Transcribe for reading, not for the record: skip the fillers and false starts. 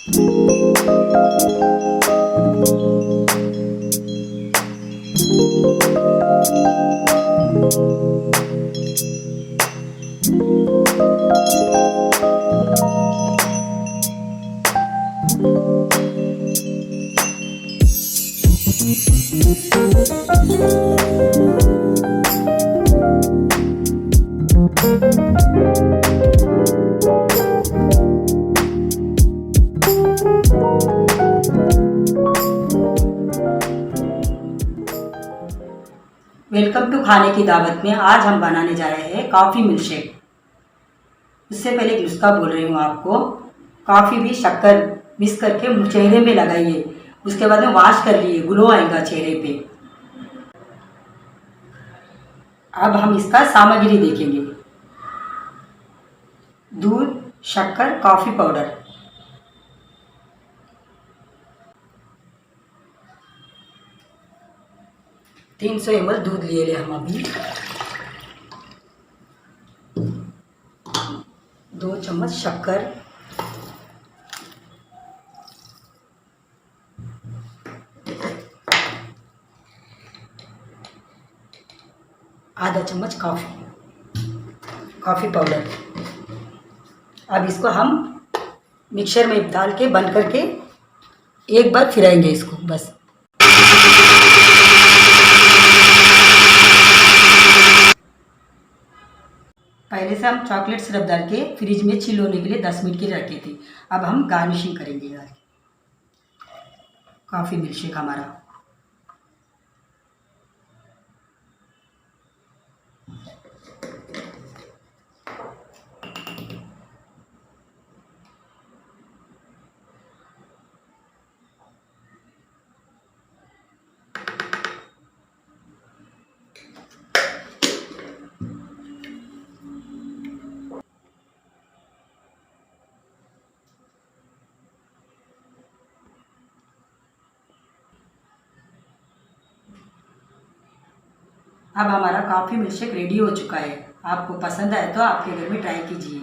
Welcome to खाने की दावत में आज हम बनाने जा रहे हैं कॉफ़ी मिल्कशेक। उससे पहले एक नुस्खा बोल रही हूँ आपको। कॉफ़ी भी शक्कर मिक्स करके चेहरे में लगाइए, उसके बाद में वॉश कर लिए, ग्लो आएगा चेहरे पे। अब हम इसका सामग्री देखेंगे। दूध, शक्कर, कॉफ़ी पाउडर। तीन 300 ml दूध लिए हम अभी। 2 चम्मच शक्कर, आधा चम्मच कॉफ़ी पाउडर। अब इसको हम मिक्सर में डाल के बंद करके एक बार फिराएंगे इसको बस। पहले से हम चॉकलेट सिरप डाल के फ्रिज में चिल होने के लिए 10 मिनट के लिए रखी थी। अब हम गार्निशिंग करेंगे यार। कॉफ़ी मिल्कशेक हमारा। अब हमारा कॉफ़ी मिल्कशेक रेडी हो चुका है। आपको पसंद आए तो आपके घर में ट्राई कीजिए।